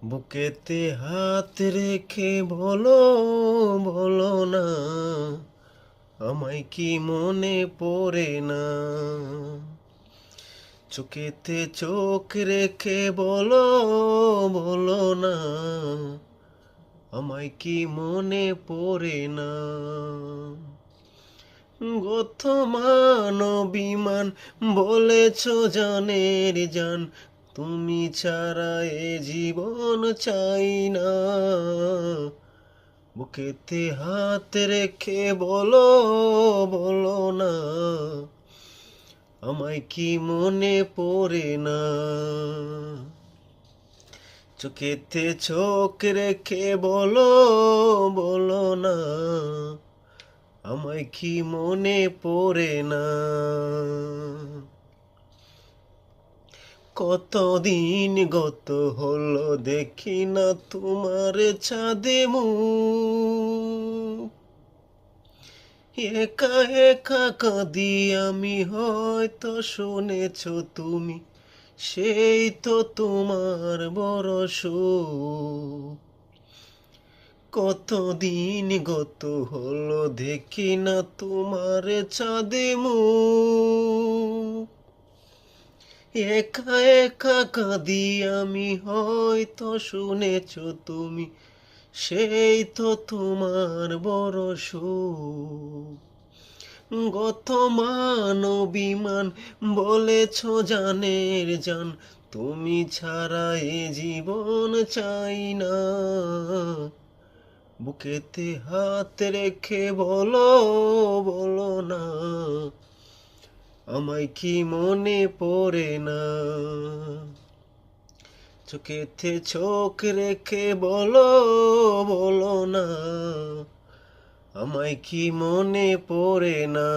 বুকেতে হাত রেখে বলো, বলো না, আমায় কি মনে পড়ে না? চোখেতে চোখ রেখে বলো, বলো না, আমায় কি মনে পড়ে না? গত মান অভিমান বলেছ জানের জান, তুমি ছাড়া এ জীবন চাই না। বুকেতে হাত রেখে বলো, বলো না, আমায় কি মনে পড়ে না? চোখেতে চোখ রেখে বলো, বলো না, আমায় কি মনে পড়ে না? কতদিন গত হলো দেখি না তোমার ছাদে মুখ। একা একা কাঁদি আমি, হয়তো শুনেছ তুমি, সেই তো তোমার বড় সুখ। কতদিন গত হলো দেখি না তোমার ছাদে মুখ। একা একা কাঁদি আমি, হয়তো শুনেছ তুমি, সেই তো তোমার বড় সুখ। গত মান অভিমান বলেছ জানের জান, তুমি ছাড়া এ জীবন চাই না। বুকেতে হাত রেখে বলো, বলো না, আমায় কি মনে পড়ে না? চোখেতে চোখ রেখে বলো, বলো না, আমায় কি মনে পড়ে না?